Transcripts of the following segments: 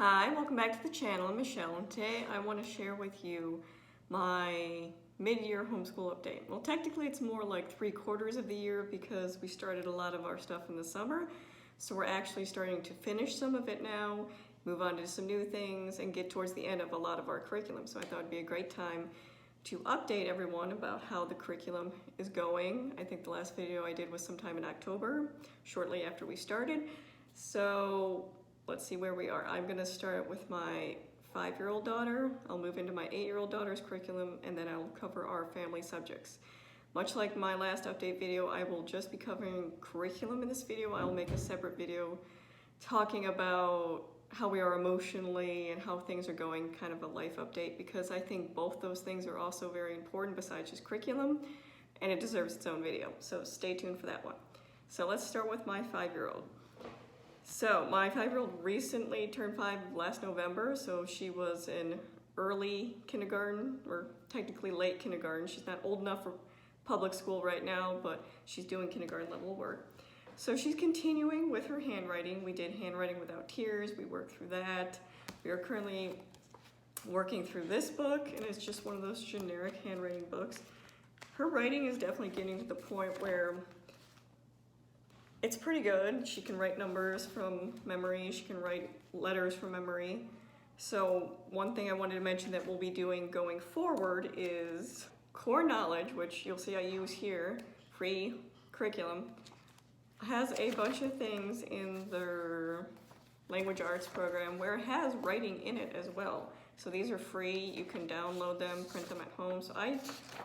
Hi, welcome back to the channel. I'm Michelle, and today I want to share with you my mid-year homeschool update. Well, technically it's more like 3/4 of the year because we started a lot of our stuff in the summer. So we're actually starting to finish some of it now, move on to some new things, and get towards the end of a lot of our curriculum. So I thought it'd be a great time to update everyone about how the curriculum is going. I think the last video I did was sometime in October, shortly after we started. So let's see where we are. I'm gonna start with my 5-year-old daughter. I'll move into my 8-year-old daughter's curriculum, and then I'll cover our family subjects. Much like my last update video, I will just be covering curriculum in this video. I'll make a separate video talking about how we are emotionally and how things are going, kind of a life update, because I think both those things are also very important besides just curriculum, and it deserves its own video. So stay tuned for that one. So let's start with my 5-year-old. So my 5-year-old recently turned 5 last November, so she was in early kindergarten, or technically late kindergarten. She's not old enough for public school right now, but she's doing kindergarten level work. So she's continuing with her handwriting. We did handwriting without tears. We worked through that. We are currently working through this book, and it's just one of those generic handwriting books. Her writing is definitely getting to the point where it's pretty good. She can write numbers from memory. She can write letters from memory. So one thing I wanted to mention that we'll be doing going forward is core knowledge, which you'll see I use here, free curriculum, has a bunch of things in their language arts program where it has writing in it as well. So these are free, you can download them, print them at home. So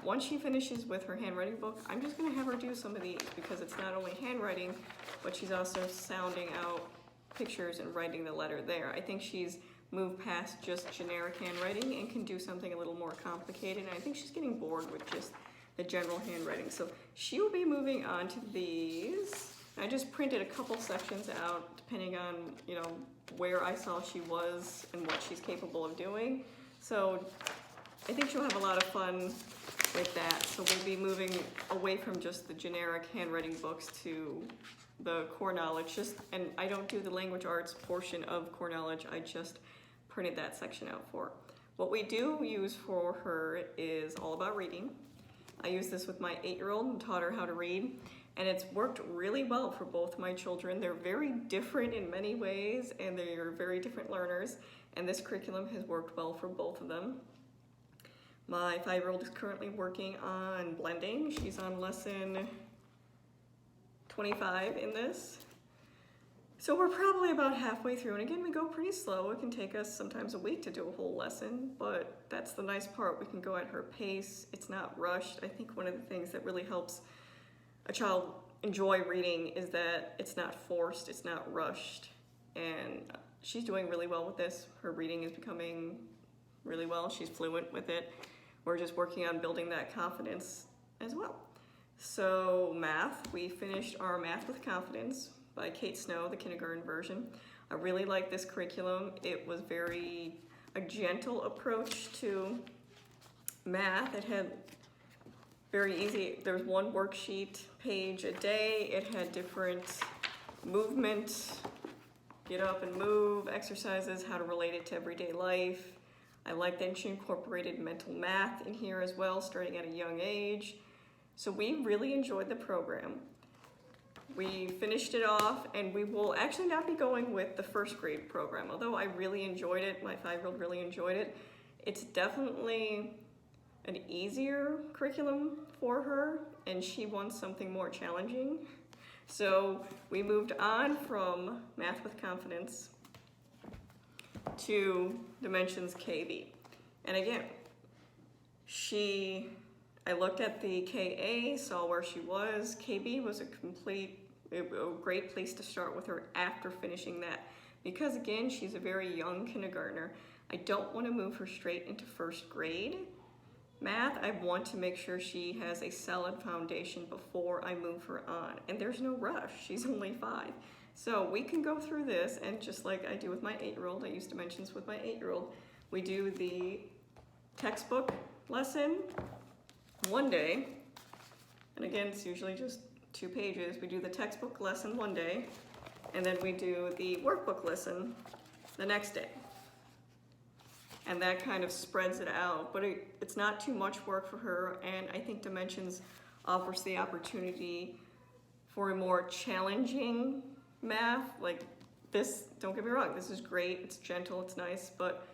once she finishes with her handwriting book, I'm just gonna have her do some of these because it's not only handwriting, but she's also sounding out pictures and writing the letter there. I think she's moved past just generic handwriting and can do something a little more complicated. And I think she's getting bored with just the general handwriting. So she will be moving on to these. I just printed a couple sections out depending on, where I saw she was and what she's capable of doing. So I think she'll have a lot of fun with that. So we'll be moving away from just the generic handwriting books to the core knowledge. And I don't do the language arts portion of core knowledge. I just printed that section out for her. What we do use for her is all about reading. I use this with my 8-year-old and taught her how to read. And it's worked really well for both my children. They're very different in many ways, and they're very different learners, and this curriculum has worked well for both of them. My 5-year-old is currently working on blending. She's on lesson 25 in this. So we're probably about halfway through, and again, we go pretty slow. It can take us sometimes a week to do a whole lesson, but that's the nice part. We can go at her pace. It's not rushed. I think one of the things that really helps a child enjoy reading is that it's not forced, it's not rushed, and she's doing really well with this. Her reading is becoming really well. She's fluent with it. We're just working on building that confidence as well. So math, we finished our Math with Confidence by Kate Snow, the kindergarten version. I really like this curriculum. It was a gentle approach to math. It had very easy, there's one worksheet page a day. It had different movement, get up and move, exercises, how to relate it to everyday life. I like that she incorporated mental math in here as well, starting at a young age. So we really enjoyed the program. We finished it off, and we will actually not be going with the first grade program. Although I really enjoyed it, my 5-year-old really enjoyed it. It's definitely an easier curriculum for her, and she wants something more challenging. So we moved on from Math with Confidence to Dimensions KB. And again, I looked at the KA, saw where she was. KB was a great place to start with her after finishing that. Because again, she's a very young kindergartner. I don't want to move her straight into first grade. Math, I want to make sure she has a solid foundation before I move her on. And there's no rush, she's only 5. So we can go through this, and just like I do with my 8-year-old, I use Dimensions with my 8-year-old, we do the textbook lesson one day. And again, it's usually just 2 pages. We do the textbook lesson one day, and then we do the workbook lesson the next day. And that kind of spreads it out, but it's not too much work for her, and I think Dimensions offers the opportunity for a more challenging math. Like this, don't get me wrong, this is great, it's gentle, it's nice, but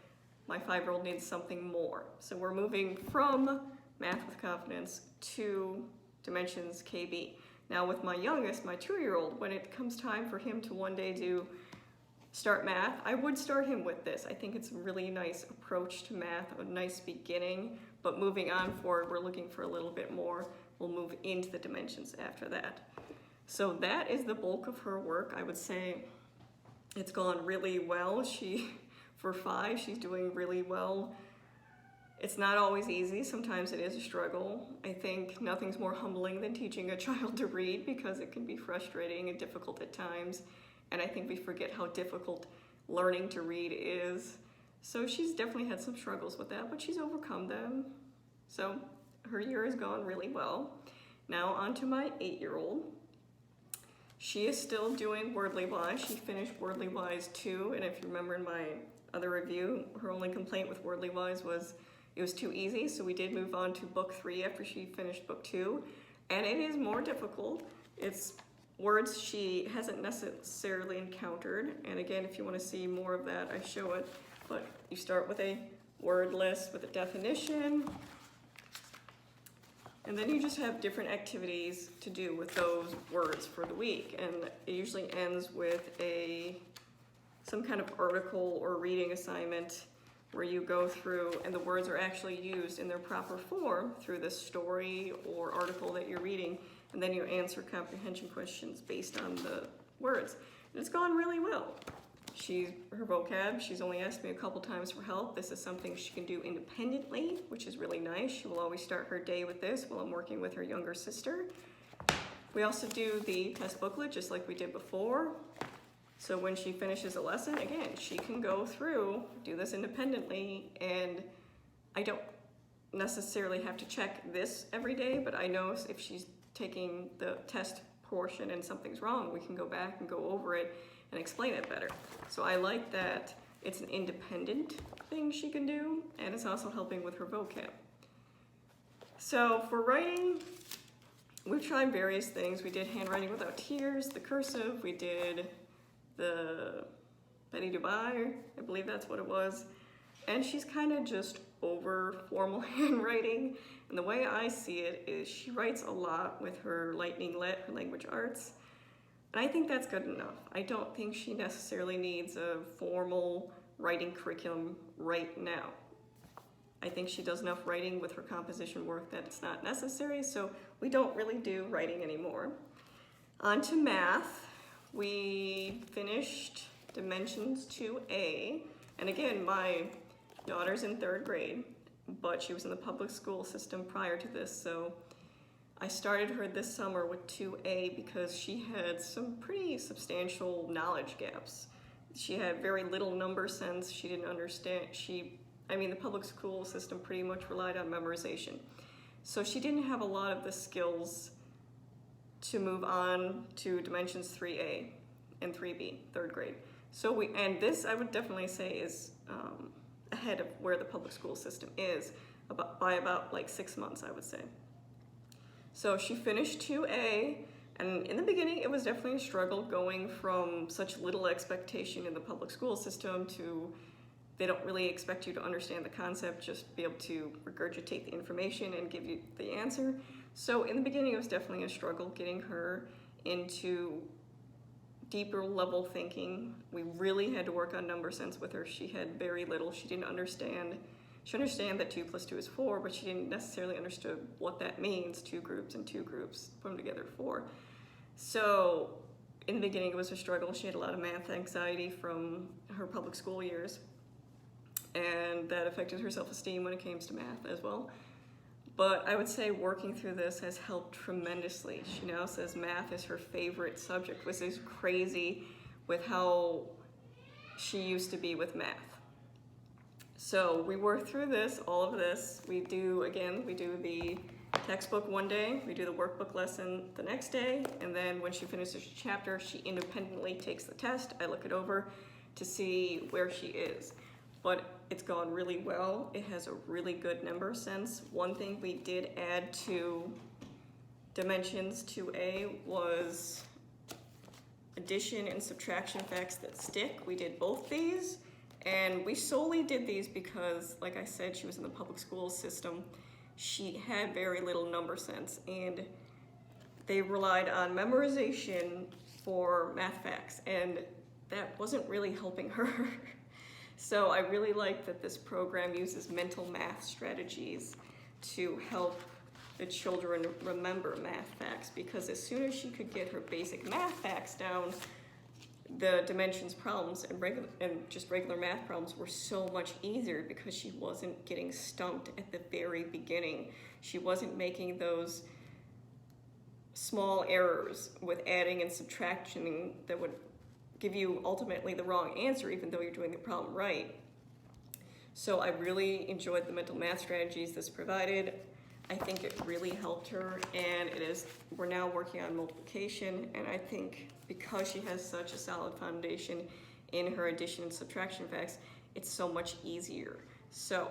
my 5-year-old needs something more. So we're moving from Math with Confidence to Dimensions KB. Now with my youngest, my 2-year-old, when it comes time for him to one day start math, I would start him with this. I think it's a really nice approach to math, a nice beginning, but moving on forward, we're looking for a little bit more. We'll move into the Dimensions after that. So that is the bulk of her work. I would say it's gone really well. For 5, she's doing really well. It's not always easy. Sometimes it is a struggle. I think nothing's more humbling than teaching a child to read, because it can be frustrating and difficult at times. And I think we forget how difficult learning to read is. So she's definitely had some struggles with that, but she's overcome them. So her year has gone really well. Now on to my 8-year-old. She is still doing Wordly Wise. She finished Wordly Wise 2, and if you remember in my other review, her only complaint with Wordly Wise was it was too easy, so we did move on to book 3 after she finished book 2, and it is more difficult. It's words she hasn't necessarily encountered, and again, if you want to see more of that, I show it, but you start with a word list with a definition, and then you just have different activities to do with those words for the week, and it usually ends with some kind of article or reading assignment where you go through and the words are actually used in their proper form through the story or article that you're reading, and then you answer comprehension questions based on the words. And it's gone really well. Her vocab, she's only asked me a couple times for help. This is something she can do independently, which is really nice. She will always start her day with this while I'm working with her younger sister. We also do the test booklet just like we did before. So when she finishes a lesson, again, she can go through, do this independently, and I don't necessarily have to check this every day, but I know if she's taking the test portion and something's wrong, we can go back and go over it and explain it better. So I like that it's an independent thing she can do, and it's also helping with her vocab. So for writing, we've tried various things. We did handwriting without tears, the cursive, we did the Betty Dubai, I believe that's what it was. And she's kind of just over formal handwriting. And the way I see it is she writes a lot with her Lightning Lit, her language arts. And I think that's good enough. I don't think she necessarily needs a formal writing curriculum right now. I think she does enough writing with her composition work that it's not necessary, so we don't really do writing anymore. On to math. We finished Dimensions 2A, and again, my daughter's in 3rd grade, but she was in the public school system prior to this, so I started her this summer with 2A because she had some pretty substantial knowledge gaps. She had very little number sense. She didn't understand. The public school system pretty much relied on memorization. So she didn't have a lot of the skills to move on to Dimensions 3A and 3B, 3rd grade. And this I would definitely say is ahead of where the public school system is by about like 6 months, I would say. So she finished 2A, and in the beginning it was definitely a struggle going from such little expectation in the public school system to they don't really expect you to understand the concept, just be able to regurgitate the information and give you the answer. So in the beginning it was definitely a struggle getting her into deeper level thinking. We really had to work on number sense with her. She had very little. She didn't understand. She understood that 2 + 2 is 4, but she didn't necessarily understand what that means, 2 groups and 2 groups put them together 4. So in the beginning it was a struggle. She had a lot of math anxiety from her public school years, and that affected her self-esteem when it came to math as well. But I would say working through this has helped tremendously. She now says math is her favorite subject, which is crazy with how she used to be with math. So we work through all of this. We do the textbook one day, we do the workbook lesson the next day, and then when she finishes a chapter, she independently takes the test. I look it over, to see where she is. But it's gone really well. It has a really good number sense. One thing we did add to Dimensions 2A was addition and subtraction facts that stick. We did both these, and we solely did these because, like I said, she was in the public school system. She had very little number sense, and they relied on memorization for math facts, and that wasn't really helping her. So I really like that this program uses mental math strategies to help the children remember math facts, because as soon as she could get her basic math facts down, the dimensions problems and just regular math problems were so much easier because she wasn't getting stumped at the very beginning. She wasn't making those small errors with adding and subtracting that would give you ultimately the wrong answer even though you're doing the problem right. So I really enjoyed the mental math strategies this provided. I think it really helped her, and we're now working on multiplication, and I think because she has such a solid foundation in her addition and subtraction facts, it's so much easier. So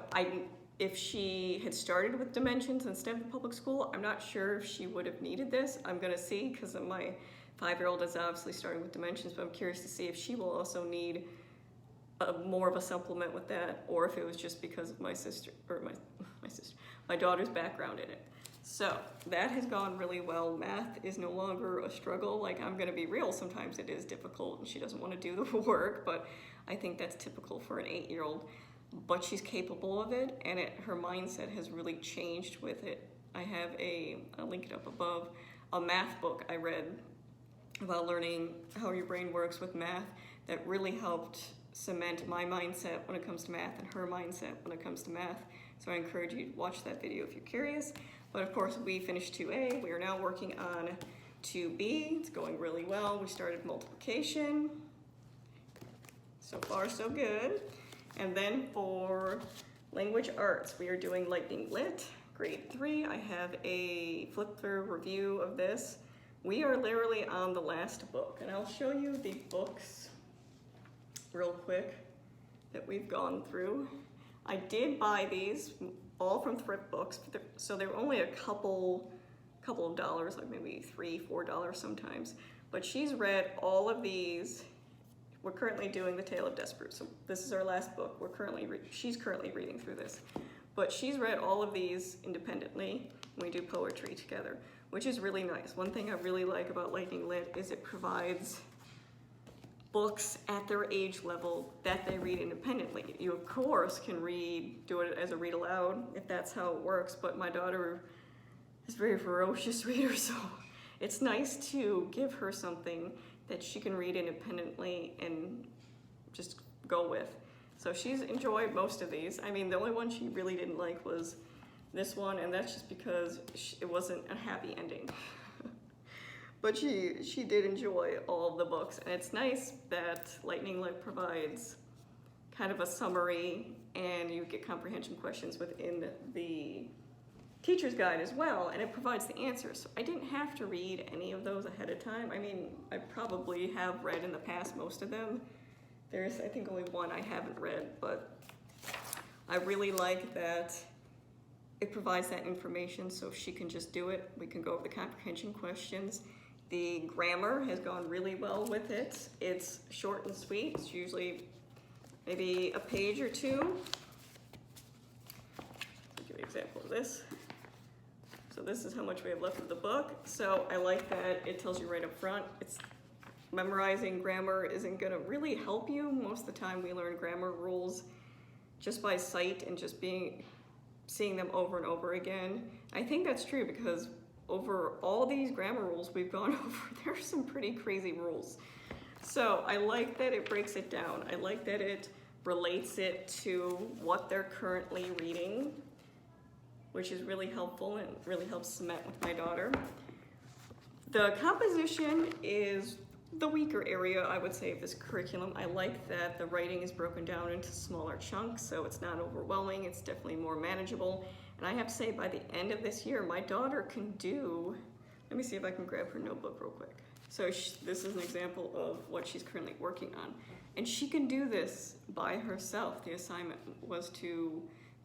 if she had started with dimensions instead of the public school, I'm not sure if she would have needed this. I'm gonna see, because my 5-year-old is obviously starting with dimensions, but I'm curious to see if she will also need more of a supplement with that, or if it was just because of my daughter's background in it. So that has gone really well. Math is no longer a struggle. Like, I'm gonna be real, sometimes it is difficult and she doesn't want to do the work, but I think that's typical for an 8-year-old. But she's capable of it, and her mindset has really changed with it. I have I'll link it up above, a math book I read about learning how your brain works with math that really helped cement my mindset when it comes to math and her mindset when it comes to math. So I encourage you to watch that video if you're curious. But of course, we finished 2A. We are now working on 2B. It's going really well. We started multiplication. So far, so good. And then for language arts, we are doing Lightning Lit, grade 3. I have a flip-through review of this. We are literally on the last book, and I'll show you the books real quick that we've gone through. I did buy these all from thrift books, so they were only a couple of dollars, like maybe $3, $4 sometimes. But she's read all of these. We're currently doing The Tale of Desperate, so this is our last book. She's currently reading through this. But she's read all of these independently, and we do poetry together, which is really nice. One thing I really like about Lightning Lit is it provides books at their age level that they read independently. You, of course, can do it as a read aloud if that's how it works, but my daughter is a very ferocious reader, so it's nice to give her something that she can read independently and just go with. So she's enjoyed most of these. I mean, the only one she really didn't like was this one, and that's just because it wasn't a happy ending. But she did enjoy all of the books, and it's nice that Lightning Lit provides kind of a summary, and you get comprehension questions within the teacher's guide as well, and it provides the answers. So I didn't have to read any of those ahead of time. I mean, I probably have read in the past most of them. There's, I think, only one I haven't read, but I really like that it provides that information so she can just do it. We can go over the comprehension questions. The grammar has gone really well with it. It's short and sweet. It's usually maybe a page or two. I'll give you an example of this. So this is how much we have left of the book. So I like that it tells you right up front. Memorizing grammar isn't gonna really help you. Most of the time we learn grammar rules just by sight and just seeing them over and over again. I think that's true because over all these grammar rules we've gone over, there are some pretty crazy rules. So I like that it breaks it down. I like that it relates it to what they're currently reading, which is really helpful and really helps cement with my daughter. The composition is the weaker area, I would say, of this curriculum. I like that the writing is broken down into smaller chunks, so it's not overwhelming. It's definitely more manageable. And I have to say, by the end of this year, my daughter can do, let me see if I can grab her notebook real quick. So this is an example of what she's currently working on. And she can do this by herself. The assignment was to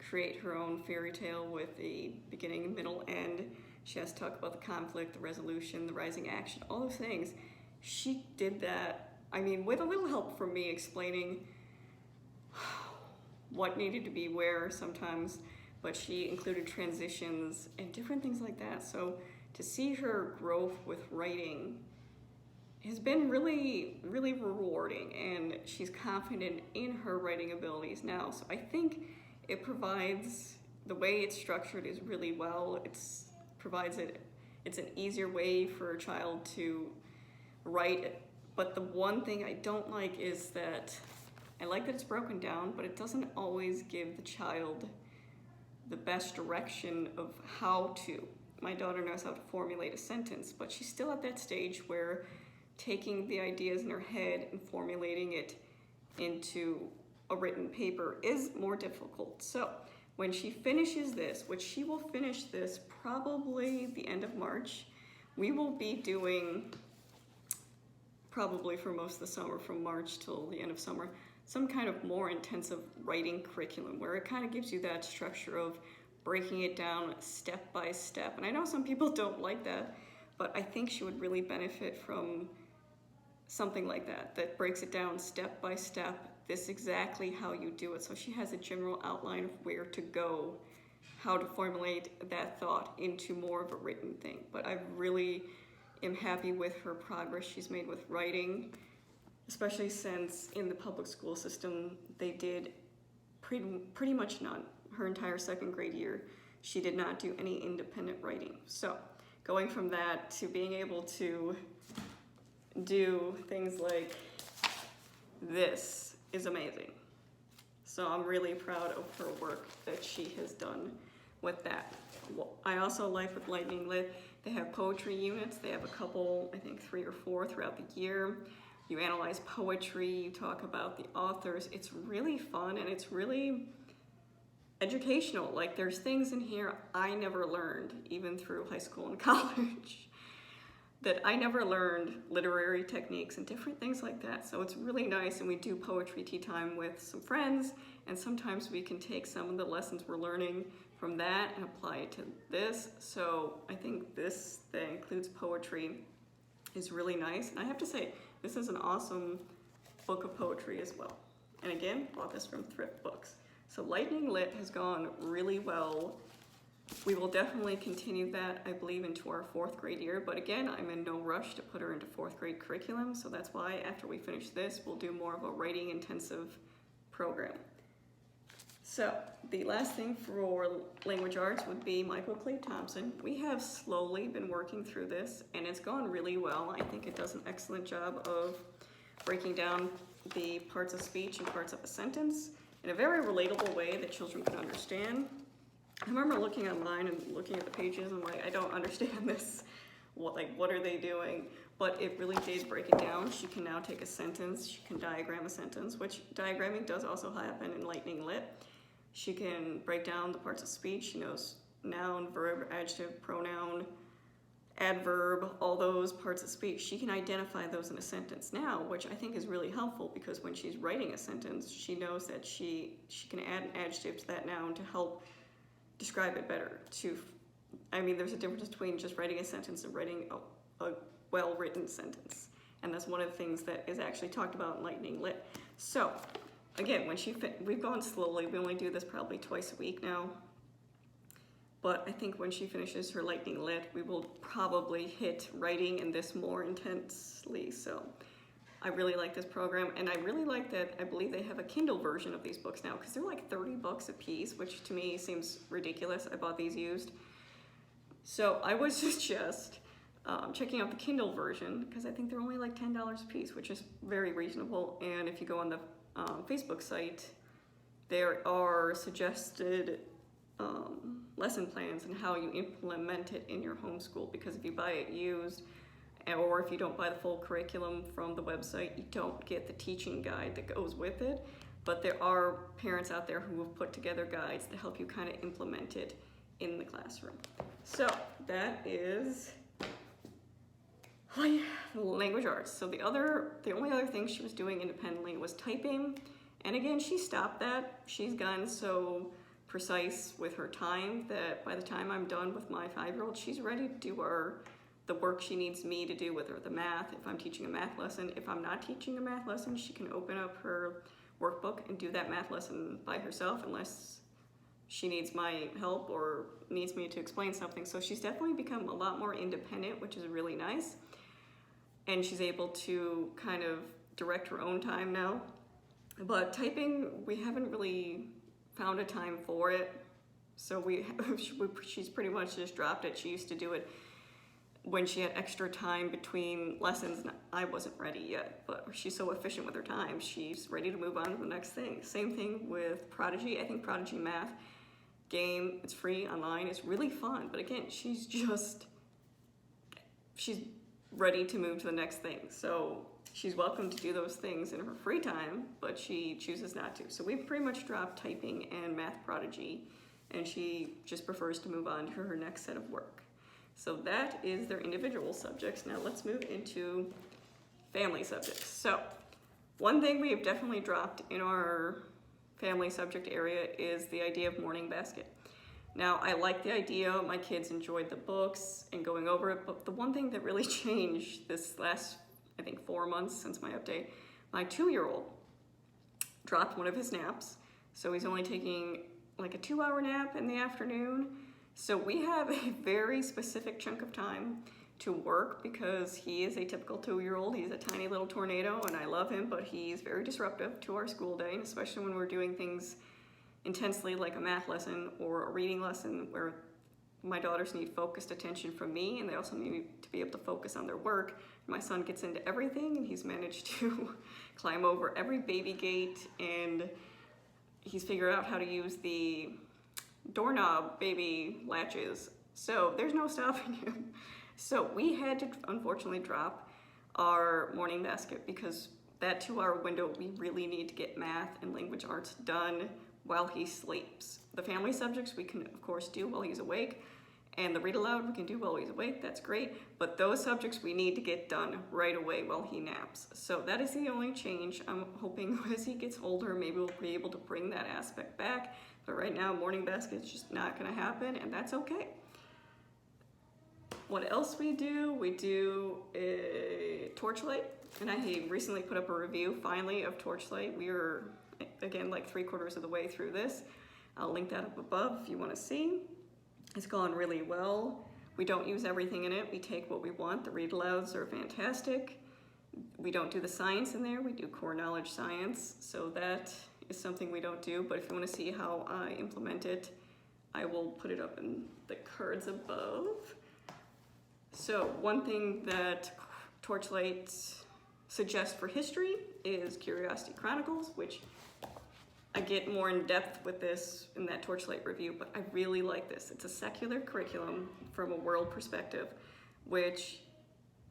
create her own fairy tale with a beginning, middle, end. She has to talk about the conflict, the resolution, the rising action, all those things. She did that, I mean, with a little help from me explaining what needed to be where sometimes, but she included transitions and different things like that. So to see her growth with writing has been really, really rewarding, and she's confident in her writing abilities now. So I think it provides, the way it's structured is really well. It's an easier way for a child to write. But the one thing I don't like is that, I like that it's broken down, but it doesn't always give the child the best direction of how to. My daughter knows how to formulate a sentence, but she's still at that stage where taking the ideas in her head and formulating it into a written paper is more difficult. So when she finishes this, which she will finish this probably the end of March, we will be doing, probably for most of the summer, from March till the end of summer, some kind of more intensive writing curriculum where it kind of gives you that structure of breaking it down step by step. And I know some people don't like that, but I think she would really benefit from something like that, that breaks it down step by step. This is exactly how you do it. So she has a general outline of where to go, how to formulate that thought into more of a written thing. But I really am happy with her progress she's made with writing, especially since in the public school system, they did pretty much none. Her entire second grade year, she did not do any independent writing. So going from that to being able to do things like this is amazing. So I'm really proud of her work that she has done with that. I also like with Lightning Lit, they have poetry units. They have a couple, I think 3 or 4 throughout the year. You analyze poetry, you talk about the authors. It's really fun and it's really educational. Like, there's things in here I never learned, even through high school and college, that I never learned, literary techniques and different things like that. So it's really nice, and we do poetry tea time with some friends, and sometimes we can take some of the lessons we're learning from that and apply it to this. So I think this that includes poetry is really nice. And I have to say, this is an awesome book of poetry as well. And again, bought this from Thrift Books. So Lightning Lit has gone really well. We will definitely continue that, I believe, into our 4th grade year. But again, I'm in no rush to put her into 4th grade curriculum. So that's why after we finish this, we'll do more of a writing intensive program. So the last thing for language arts would be Michael Clay Thompson. We have slowly been working through this, and it's gone really well. I think it does an excellent job of breaking down the parts of speech and parts of a sentence in a very relatable way that children can understand. I remember looking online and looking at the pages and like, I don't understand this. What are they doing? But it really did break it down. She can now take a sentence, she can diagram a sentence, which diagramming does also happen in Lightning Lit. She can break down the parts of speech. She knows noun, verb, adjective, pronoun, adverb, all those parts of speech. She can identify those in a sentence now, which I think is really helpful, because when she's writing a sentence, she knows that she can add an adjective to that noun to help describe it better. I mean, there's a difference between just writing a sentence and writing a well-written sentence. And that's one of the things that is actually talked about in Lightning Lit. So, again, we've gone slowly. We only do this probably twice a week now. But I think when she finishes her Lightning Lit, we will probably hit writing and this more intensely. So I really like this program, and I really like that I believe they have a Kindle version of these books now, because they're like $30 a piece, which to me seems ridiculous. I bought these used. So I was just checking out the Kindle version, because I think they're only like $10 a piece, which is very reasonable. And if you go on the Facebook site, there are suggested lesson plans and how you implement it in your homeschool, because if you buy it used, or if you don't buy the full curriculum from the website, you don't get the teaching guide that goes with it. But there are parents out there who have put together guides to help you kind of implement it in the classroom. So that is language arts. So the only other thing she was doing independently was typing. And again, she stopped that. She's gotten so precise with her time that by the time I'm done with my 5-year-old, she's ready to do the work she needs me to do with her, the math. If I'm teaching a math lesson, if I'm not teaching a math lesson, she can open up her workbook and do that math lesson by herself unless she needs my help or needs me to explain something. So she's definitely become a lot more independent, which is really nice. And she's able to kind of direct her own time now. But typing, we haven't really found a time for it. So she's pretty much just dropped it. She used to do it when she had extra time between lessons, and I wasn't ready yet, but she's so efficient with her time, she's ready to move on to the next thing. Same thing with Prodigy. I think Prodigy Math game, it's free online, it's really fun, but again, she's ready to move to the next thing. So she's welcome to do those things in her free time, but she chooses not to. So we've pretty much dropped typing and Math Prodigy, and she just prefers to move on to her next set of work. So that is their individual subjects. Now let's move into family subjects. So one thing we have definitely dropped in our family subject area is the idea of morning basket. Now I like the idea, my kids enjoyed the books and going over it, but the one thing that really changed this last, I think 4 months since my update, my 2-year-old dropped one of his naps. So he's only taking like a 2-hour nap in the afternoon. So we have a very specific chunk of time to work because he is a typical 2-year-old. He's a tiny little tornado and I love him, but he's very disruptive to our school day, especially when we're doing things intensely like a math lesson or a reading lesson where my daughters need focused attention from me and they also need to be able to focus on their work. My son gets into everything and he's managed to climb over every baby gate and he's figured out how to use the doorknob baby latches, so there's no stopping him. So we had to unfortunately drop our morning basket because that 2-hour window, we really need to get math and language arts done while he sleeps. The family subjects we can of course do while he's awake, and the read aloud we can do while he's awake, that's great, but those subjects we need to get done right away while he naps. So that is the only change. I'm hoping as he gets older, maybe we'll be able to bring that aspect back. But right now, morning basket is just not gonna happen, and that's okay. What else we do a Torchlight, and I recently put up a review, finally, of Torchlight. We are, again, like 3/4 of the way through this. I'll link that up above if you wanna see. It's gone really well. We don't use everything in it. We take what we want. The read alouds are fantastic. We don't do the science in there. We do core knowledge science, so that is something we don't do, but if you want to see how I implement it, I will put it up in the cards above. So one thing that Torchlight suggests for history is Curiosity Chronicles, which I get more in depth with this in that Torchlight review, but I really like this. It's a secular curriculum from a world perspective, which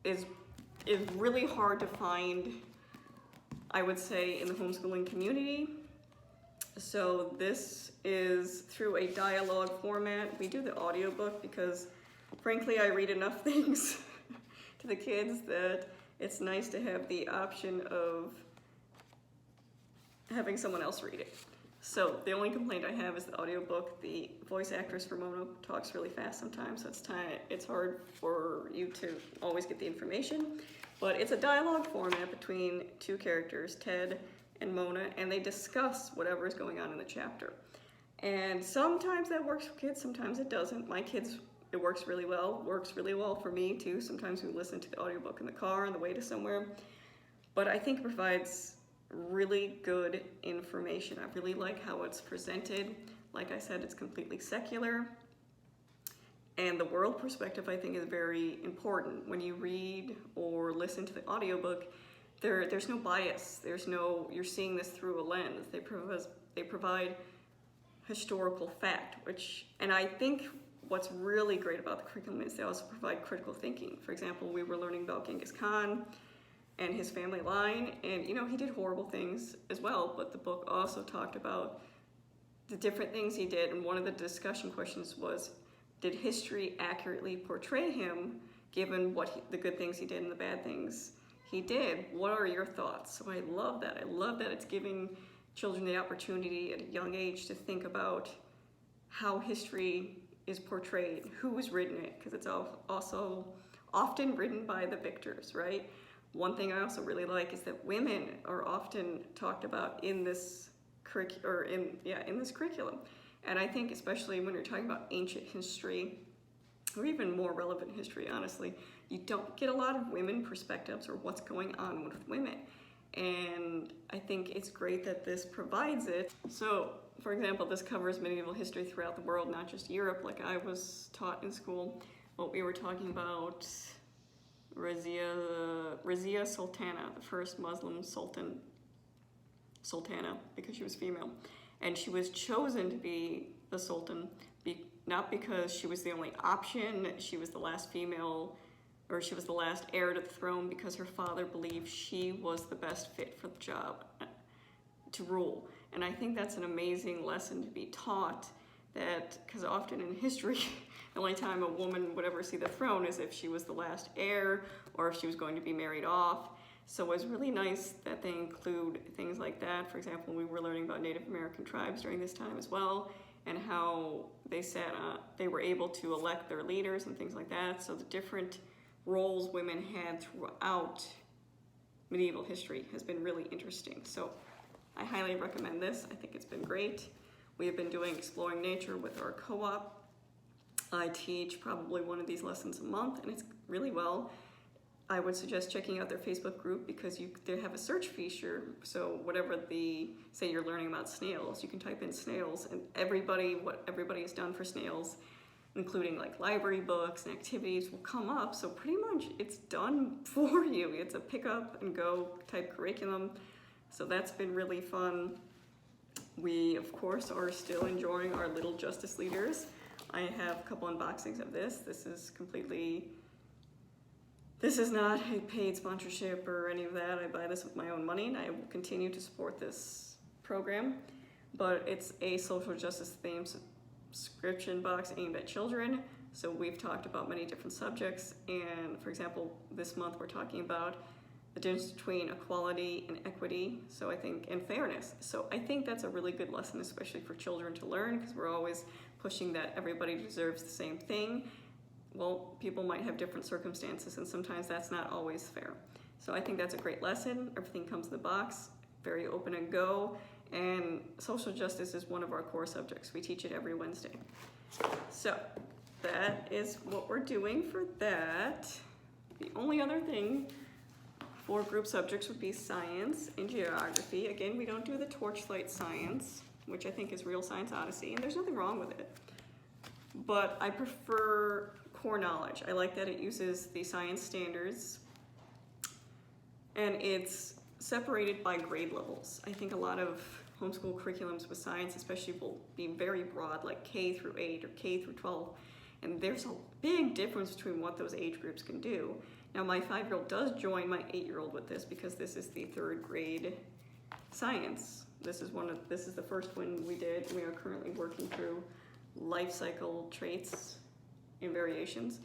is really hard to find, I would say, in the homeschooling community. So this is through a dialogue format. We do the audiobook because frankly I read enough things to the kids that it's nice to have the option of having someone else read it. So the only complaint I have is the audiobook. The voice actress for Mona talks really fast sometimes, so it's hard for you to always get the information. But it's a dialogue format between 2 characters, Ted and Mona, and they discuss whatever is going on in the chapter. And sometimes that works for kids, sometimes it doesn't. My kids, it works really well for me too. Sometimes we listen to the audiobook in the car on the way to somewhere. But I think it provides really good information. I really like how it's presented. Like I said, it's completely secular. And the world perspective, I think, is very important. When you read or listen to the audiobook, there's no bias. You're seeing this through a lens. They provide historical fact, and I think what's really great about the curriculum is they also provide critical thinking. For example, we were learning about Genghis Khan and his family line, and he did horrible things as well, but the book also talked about the different things he did, and one of the discussion questions was, did history accurately portray him given the good things he did and the bad things he did. What are your thoughts? So I love that. I love that it's giving children the opportunity at a young age to think about how history is portrayed, who has written it, because it's also often written by the victors, right? One thing I also really like is that women are often talked about in this curriculum. And I think especially when you're talking about ancient history, or even more relevant history, honestly, you don't get a lot of women perspectives or what's going on with women. And I think it's great that this provides it. So, for example, this covers medieval history throughout the world, not just Europe, like I was taught in school. What we were talking about, Razia Sultana, the first Muslim sultana, because she was female. And she was chosen to be the sultan, not because she was the only option, she was the last female, or she was the last heir to the throne, because her father believed she was the best fit for the job to rule. And I think that's an amazing lesson to be taught, that, because often in history, the only time a woman would ever see the throne is if she was the last heir, or if she was going to be married off. So it was really nice that they include things like that. For example, we were learning about Native American tribes during this time as well, and how they were able to elect their leaders and things like that. So the different roles women had throughout medieval history has been really interesting. So I highly recommend this. I think it's been great. We have been doing Exploring Nature with our co-op. I teach probably one of these lessons a month, and it's really well. I would suggest checking out their Facebook group, because they have a search feature. So whatever say you're learning about snails, you can type in snails, and what everybody has done for snails, including like library books and activities, will come up. So pretty much it's done for you. It's a pick up and go type curriculum. So that's been really fun. We, of course, are still enjoying our Little Justice Leaders. I have a couple unboxings of this. This is not a paid sponsorship or any of that. I buy this with my own money, and I will continue to support this program. But it's a social justice themed subscription box aimed at children. So we've talked about many different subjects. And for example, this month we're talking about the difference between equality and equity, and fairness. So I think that's a really good lesson, especially for children to learn, because we're always pushing that everybody deserves the same thing. Well, people might have different circumstances, and sometimes that's not always fair. So I think that's a great lesson. Everything comes in the box, very open and go. And social justice is one of our core subjects. We teach it every Wednesday. So that is what we're doing for that. The only other thing for group subjects would be science and geography. Again, we don't do the torchlight science, which I think is Real Science Odyssey, and there's nothing wrong with it. But I prefer core knowledge. I like that it uses the science standards, and it's separated by grade levels. I think a lot of homeschool curriculums with science especially will be very broad, like K through 8 or K through 12, and there's a big difference between what those age groups can do. Now my 5-year-old does join my 8-year-old with this, because this is the 3rd grade science. This is the first one we did. We are currently working through life cycle traits and variations.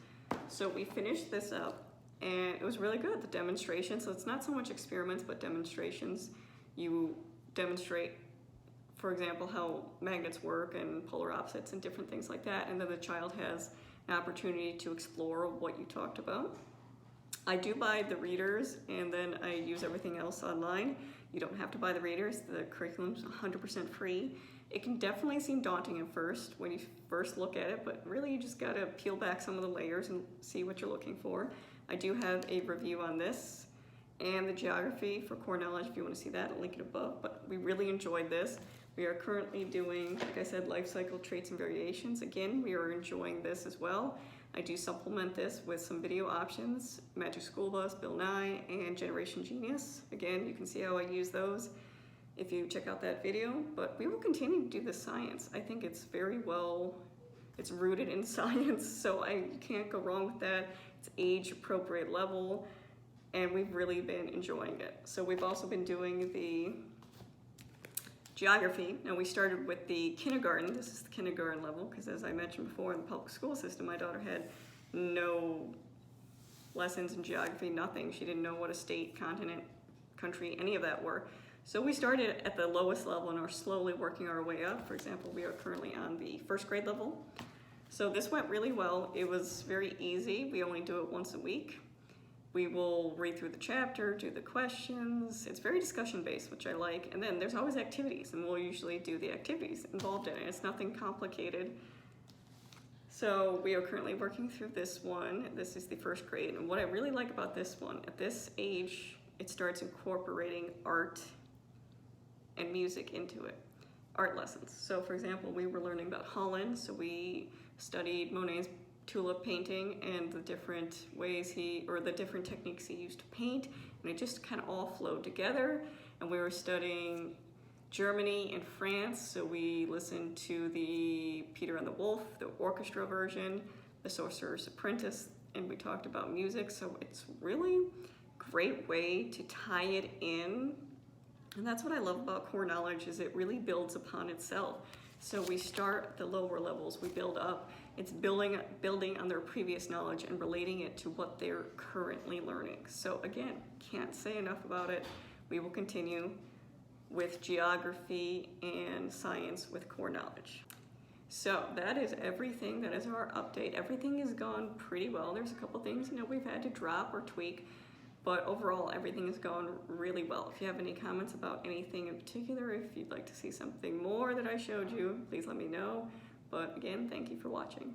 So we finished this up, and it was really good, the demonstration. So it's not so much experiments, but demonstrations. You demonstrate, for example, how magnets work and polar opposites and different things like that, and then the child has an opportunity to explore what you talked about. I do buy the readers, and then I use everything else online. You don't have to buy the readers. The curriculum's 100% free. It can definitely seem daunting at first when you first look at it, but really you just gotta peel back some of the layers and see what you're looking for. I do have a review on this and the geography for core knowledge if you want to see that. I'll link it above, but we really enjoyed this. We are currently doing, like I said, life cycle traits and variations. Again, we are enjoying this as well. I do supplement this with some video options, Magic School Bus, Bill Nye, and Generation Genius. Again, you can see how I use those if you check out that video, but we will continue to do the science. I think it's very well, it's rooted in science, so I can't go wrong with that. It's age appropriate level, and we've really been enjoying it. So we've also been doing the geography. Now we started with the kindergarten. This is the kindergarten level, because as I mentioned before, in the public school system, my daughter had no lessons in geography, nothing. She didn't know what a state, continent, country, any of that were. So we started at the lowest level and are slowly working our way up. For example, we are currently on the first grade level. So this went really well. It was very easy. We only do it once a week. We will read through the chapter, do the questions. It's very discussion based, which I like. And then there's always activities, and we'll usually do the activities involved in it. It's nothing complicated. So we are currently working through this one. This is the first grade. And what I really like about this one, at this age, it starts incorporating art and music into it. Art lessons. So for example, we were learning about Holland, so we studied Monet's tulip painting and the different ways the different techniques he used to paint, and it just kind of all flowed together. And we were studying Germany and France, so we listened to the Peter and the Wolf, the orchestra version, the Sorcerer's Apprentice, and we talked about music. So it's really a great way to tie it in. And that's what I love about core knowledge, is it really builds upon itself. So we start at the lower levels, we build up. It's building on their previous knowledge and relating it to what they're currently learning. So again, can't say enough about it. We will continue with geography and science with core knowledge. So that is everything. That is our update. Everything has gone pretty well. There's a couple things, we've had to drop or tweak, but overall everything has gone really well. If you have any comments about anything in particular, if you'd like to see something more that I showed you, please let me know. But again, thank you for watching.